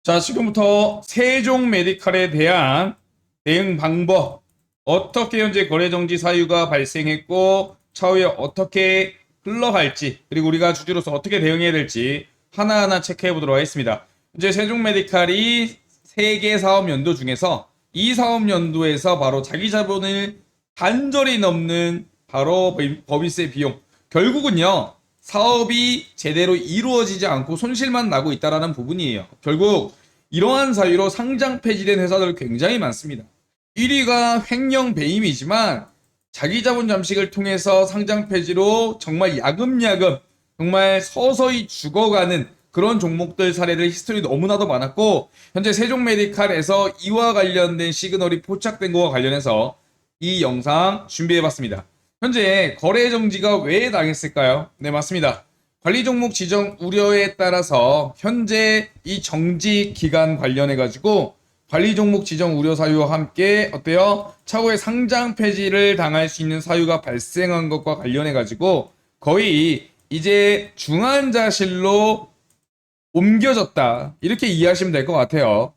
자, 지금부터 세종 메디칼에 대한 대응 방법, 어떻게 현재 거래정지 사유가 발생했고, 차후에 어떻게 흘러갈지, 그리고 우리가 주주로서 어떻게 대응해야 될지 하나하나 체크해 보도록 하겠습니다. 현재 세종 메디칼이 3개 사업연도 중에서 이 사업연도에서 바로 자기 자본을 단절이 넘는 바로 법인세 비용. 결국은요, 사업이 제대로 이루어지지 않고 손실만 나고 있다는 부분이에요. 결국 이러한 사유로 상장 폐지된 회사들 굉장히 많습니다. 1위가 횡령 배임이지만 자기 자본 잠식을 통해서 상장 폐지로 정말 야금야금 정말 서서히 죽어가는 그런 종목들 사례들 히스토리 너무나도 많았고, 현재 세종메디칼에서 이와 관련된 시그널이 포착된 것과 관련해서 이 영상 준비해봤습니다. 현재 거래 정지가 왜 당했을까요? 네, 맞습니다. 관리 종목 지정 우려에 따라서 현재 이 정지 기간 관련해 가지고 관리 종목 지정 우려 사유와 함께 어때요? 차후에 상장 폐지를 당할 수 있는 사유가 발생한 것과 관련해 가지고 거의 이제 중환자실로 옮겨졌다, 이렇게 이해하시면 될 것 같아요.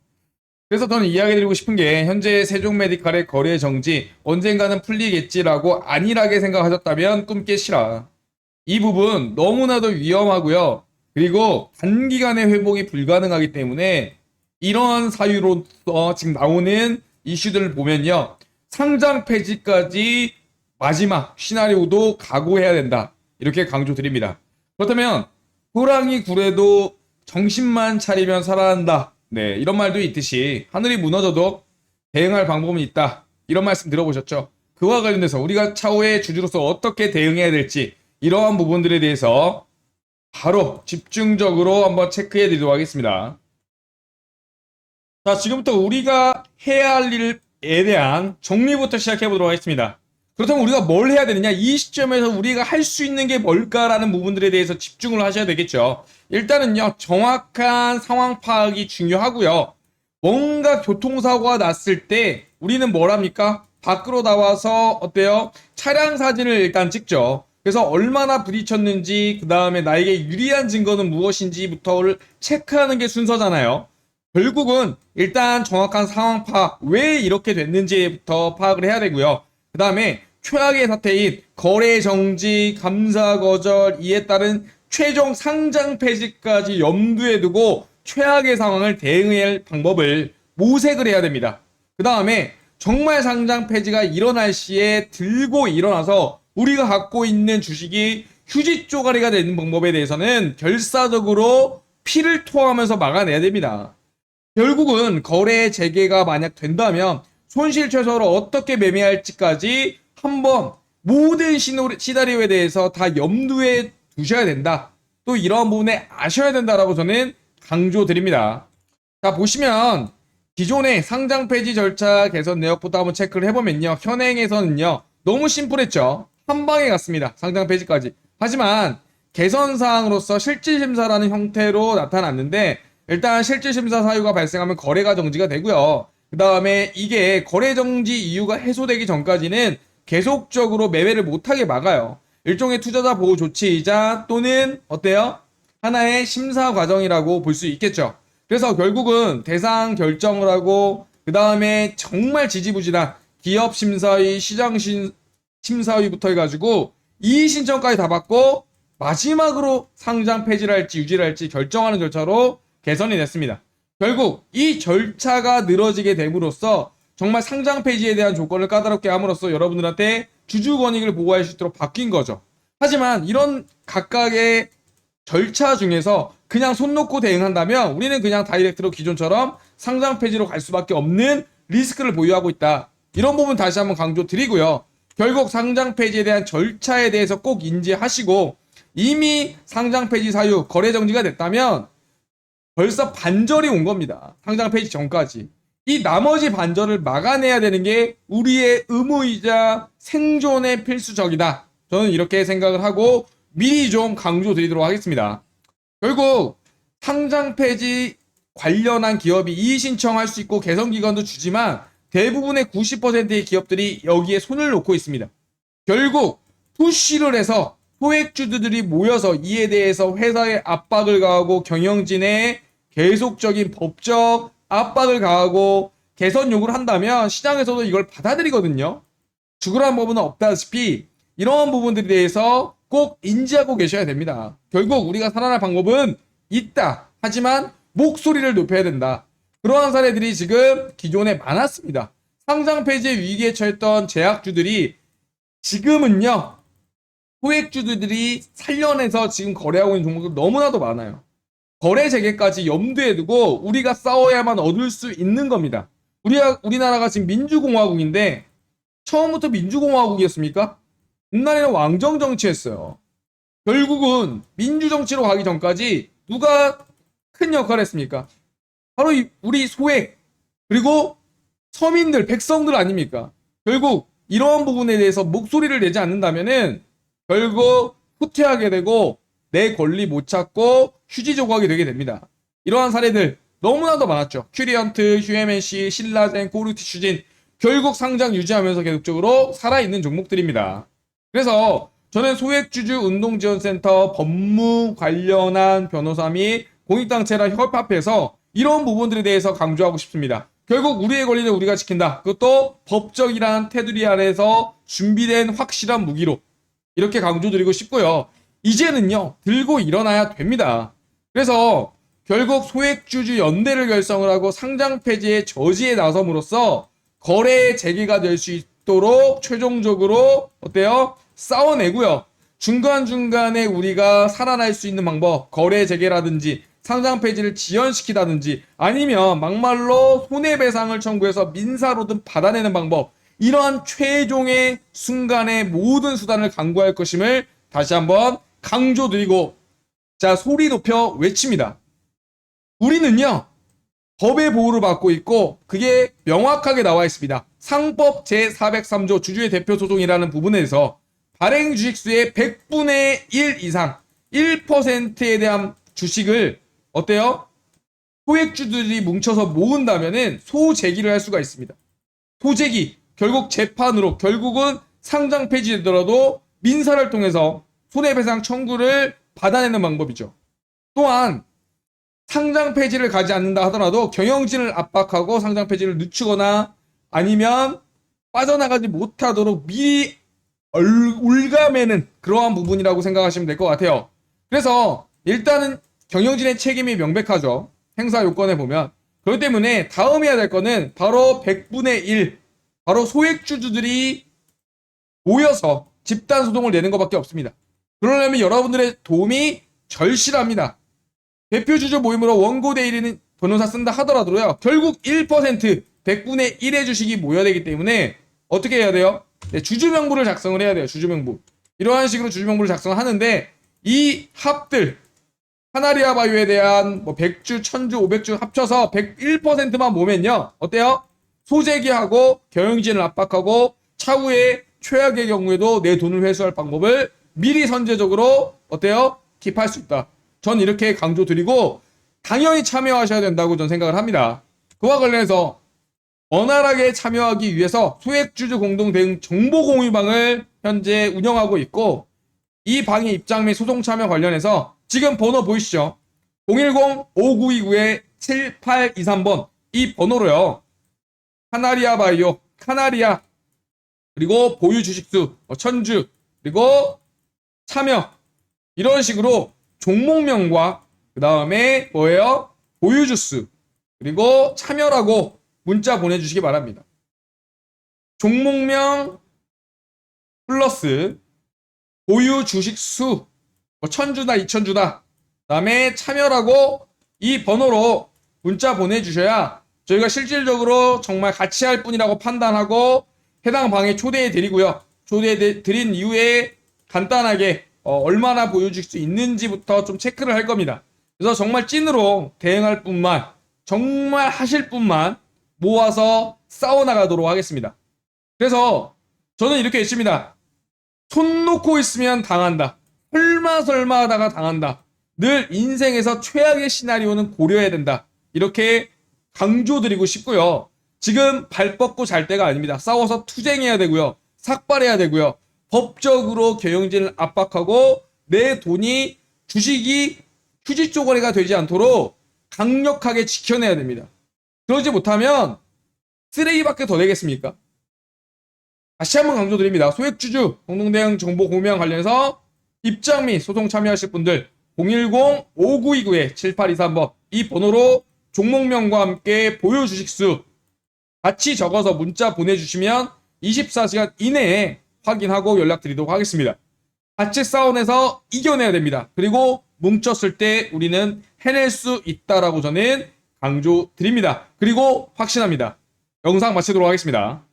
그래서 저는 이야기드리고 싶은 게, 현재 세종메디칼의 거래 정지 언젠가는 풀리겠지라고 안일하게 생각하셨다면 꿈 깨시라. 이 부분 너무나도 위험하고요. 그리고 단기간에 회복이 불가능하기 때문에 이러한 사유로서 지금 나오는 이슈들을 보면요, 상장 폐지까지 마지막 시나리오도 각오해야 된다, 이렇게 강조드립니다. 그렇다면 호랑이 굴에도 정신만 차리면 살아난다, 네, 이런 말도 있듯이 하늘이 무너져도 대응할 방법은 있다, 이런 말씀 들어보셨죠? 그와 관련돼서 우리가 차후에 주주로서 어떻게 대응해야 될지, 이러한 부분들에 대해서 바로 집중적으로 한번 체크해 드리도록 하겠습니다. 자, 지금부터 우리가 해야 할 일에 대한 정리부터 시작해 보도록 하겠습니다. 그렇다면 우리가 뭘 해야 되느냐, 이 시점에서 우리가 할 수 있는 게 뭘까라는 부분들에 대해서 집중을 하셔야 되겠죠. 일단은요, 정확한 상황 파악이 중요하고요. 뭔가 교통사고가 났을 때 우리는 뭘 합니까? 밖으로 나와서 어때요? 차량 사진을 일단 찍죠. 그래서 얼마나 부딪혔는지, 그 다음에 나에게 유리한 증거는 무엇인지부터를 체크하는 게 순서잖아요. 결국은 일단 정확한 상황 파악, 왜 이렇게 됐는지부터 파악을 해야 되고요. 그 다음에 최악의 사태인 거래 정지, 감사 거절, 이에 따른 최종 상장 폐지까지 염두에 두고 최악의 상황을 대응해야 할 방법을 모색을 해야 됩니다. 그 다음에 정말 상장 폐지가 일어날 시에 들고 일어나서 우리가 갖고 있는 주식이 휴지 쪼가리가 되는 방법에 대해서는 결사적으로 피를 토하면서 막아내야 됩니다. 결국은 거래 재개가 만약 된다면 손실 최소로 어떻게 매매할지까지 한번 모든 시나리오에 대해서 다 염두에 두셔야 된다, 또 이러한 부분에 아셔야 된다라고 저는 강조드립니다. 자, 보시면 기존의 상장 폐지 절차 개선 내역부터 한번 체크를 해보면요, 현행에서는요 너무 심플했죠. 한 방에 갔습니다, 상장 폐지까지. 하지만 개선사항으로서 실질심사라는 형태로 나타났는데, 일단 실질심사 사유가 발생하면 거래가 정지가 되고요. 그 다음에 이게 거래 정지 이유가 해소되기 전까지는 계속적으로 매매를 못하게 막아요. 일종의 투자자 보호 조치이자 또는 어때요? 하나의 심사 과정이라고 볼 수 있겠죠. 그래서 결국은 대상 결정을 하고, 그 다음에 정말 지지부진한 기업 심사위, 시장 심사위부터 해가지고 이의 신청까지 다 받고 마지막으로 상장 폐지를 할지 유지를 할지 결정하는 절차로 개선이 됐습니다. 결국 이 절차가 늘어지게 됨으로써 정말 상장 폐지에 대한 조건을 까다롭게 함으로써 여러분들한테 주주 권익을 보호할 수 있도록 바뀐 거죠. 하지만 이런 각각의 절차 중에서 그냥 손 놓고 대응한다면 우리는 그냥 다이렉트로 기존처럼 상장 폐지로 갈 수밖에 없는 리스크를 보유하고 있다, 이런 부분 다시 한번 강조드리고요. 결국 상장 폐지에 대한 절차에 대해서 꼭 인지하시고, 이미 상장 폐지 사유, 거래 정지가 됐다면 벌써 반절이 온 겁니다, 상장 폐지 전까지. 이 나머지 반절을 막아내야 되는 게 우리의 의무이자 생존의 필수적이다, 저는 이렇게 생각을 하고 미리 좀 강조드리도록 하겠습니다. 결국 상장 폐지 관련한 기업이 이의 신청할 수 있고 개선 기간도 주지만 대부분의 90%의 기업들이 여기에 손을 놓고 있습니다. 결국 푸시를 해서 소액주주들이 모여서 이에 대해서 회사에 압박을 가하고 경영진에 계속적인 법적 압박을 가하고 개선 요구를 한다면 시장에서도 이걸 받아들이거든요. 죽으라는 법은 없다시피 이런 부분들에 대해서 꼭 인지하고 계셔야 됩니다. 결국 우리가 살아날 방법은 있다. 하지만 목소리를 높여야 된다. 그러한 사례들이 지금 기존에 많았습니다. 상장 폐지 위기에 처했던 제약주들이 지금은요. 소액주들이 살려내서 지금 거래하고 있는 종목들 너무나도 많아요. 거래 재개까지 염두에 두고 우리가 싸워야만 얻을 수 있는 겁니다. 우리나라가 지금 민주공화국인데 처음부터 민주공화국이었습니까? 옛날에는 왕정 정치했어요. 결국은 민주정치로 가기 전까지 누가 큰 역할을 했습니까? 바로 우리 소액 그리고 서민들, 백성들 아닙니까? 결국 이러한 부분에 대해서 목소리를 내지 않는다면은 결국 후퇴하게 되고 내 권리 못 찾고 휴지 조각이 되게 됩니다. 이러한 사례들 너무나도 많았죠. 큐리언트, 휴엠NC, 신라젠, 코르티슈진 결국 상장 유지하면서 계속적으로 살아있는 종목들입니다. 그래서 저는 소액주주 운동지원센터 법무 관련한 변호사 및 공익단체랑 협합해서 이런 부분들에 대해서 강조하고 싶습니다. 결국 우리의 권리는 우리가 지킨다. 그것도 법적이란 테두리 아래에서 준비된 확실한 무기로 이렇게 강조드리고 싶고요. 이제는요. 들고 일어나야 됩니다. 그래서 결국 소액주주 연대를 결성을 하고 상장 폐지의 저지에 나섬으로써 거래 재개가 될 수 있도록 최종적으로 어때요? 싸워내고요. 중간중간에 우리가 살아날 수 있는 방법, 거래 재개라든지 상장 폐지를 지연시키다든지 아니면 막말로 손해배상을 청구해서 민사로든 받아내는 방법, 이러한 최종의 순간의 모든 수단을 강구할 것임을 다시 한번 강조드리고, 자, 소리 높여 외칩니다. 우리는요, 법의 보호를 받고 있고 그게 명확하게 나와 있습니다. 상법 제403조 주주의 대표소송이라는 부분에서 발행 주식수의 100분의 1 이상 1%에 대한 주식을 어때요? 소액주들이 뭉쳐서 모은다면은 소재기를 할 수가 있습니다. 소재기 결국 재판으로 결국은 상장 폐지되더라도 민사를 통해서 손해배상 청구를 받아내는 방법이죠. 또한 상장 폐지를 가지 않는다 하더라도 경영진을 압박하고 상장 폐지를 늦추거나 아니면 빠져나가지 못하도록 미리 올가매는 그러한 부분이라고 생각하시면 될 것 같아요. 그래서 일단은 경영진의 책임이 명백하죠. 행사 요건에 보면. 그렇기 때문에 다음 해야 될 거는 바로 100분의 1, 바로 소액주주들이 모여서 집단 소송을 내는 것밖에 없습니다. 그러려면 여러분들의 도움이 절실합니다. 대표주주 모임으로 원고 대리인 변호사 쓴다 하더라도요. 결국 1%, 100분의 1의 주식이 모여야 되기 때문에 어떻게 해야 돼요? 네, 주주명부를 작성을 해야 돼요. 주주명부. 이러한 식으로 주주명부를 작성하는데 이 합들 카나리아 바이오에 대한 뭐 100주, 1000주, 500주 합쳐서 101%만 모면요. 어때요? 소재기하고 경영진을 압박하고 차후에 최악의 경우에도 내 돈을 회수할 방법을 미리 선제적으로 어때요? 킵할 수 있다. 전 이렇게 강조드리고 당연히 참여하셔야 된다고 전 생각을 합니다. 그와 관련해서 원활하게 참여하기 위해서 소액주주 공동 대응 정보 공유방을 현재 운영하고 있고 이 방의 입장 및 소송 참여 관련해서 지금 번호 보이시죠? 010-5929-7823번 이 번호로요. 카나리아 바이오, 카나리아 그리고 보유 주식수 1000주 그리고 참여 이런 식으로 종목명과 그 다음에 뭐예요? 보유 주수 그리고 참여라고 문자 보내주시기 바랍니다. 종목명 플러스 보유 주식수 1000주다 2000주다 그 다음에 참여라고 이 번호로 문자 보내주셔야 저희가 실질적으로 정말 같이 할 분이라고 판단하고 해당 방에 초대해 드리고요. 초대해 드린 이후에 간단하게 얼마나 보여줄 수 있는지부터 좀 체크를 할 겁니다. 그래서 정말 찐으로 대응할 뿐만 정말 하실 분만 모아서 싸워나가도록 하겠습니다. 그래서 저는 이렇게 했습니다. 손 놓고 있으면 당한다. 설마 하다가 당한다. 늘 인생에서 최악의 시나리오는 고려해야 된다. 이렇게 강조드리고 싶고요. 지금 발 뻗고 잘 때가 아닙니다. 싸워서 투쟁해야 되고요. 삭발해야 되고요. 법적으로 경영진을 압박하고 내 돈이 주식이 휴지 쪼가리가 되지 않도록 강력하게 지켜내야 됩니다. 그러지 못하면 쓰레기밖에 더 되겠습니까? 다시 한번 강조드립니다. 소액주주 공동대응 정보 공유와 관련해서 입장 및 소송 참여하실 분들 010-5929-7823번 이 번호로 종목명과 함께 보유 주식수 같이 적어서 문자 보내주시면 24시간 이내에 확인하고 연락드리도록 하겠습니다. 같이 싸움에서 이겨내야 됩니다. 그리고 뭉쳤을 때 우리는 해낼 수 있다라고 저는 강조드립니다. 그리고 확신합니다. 영상 마치도록 하겠습니다.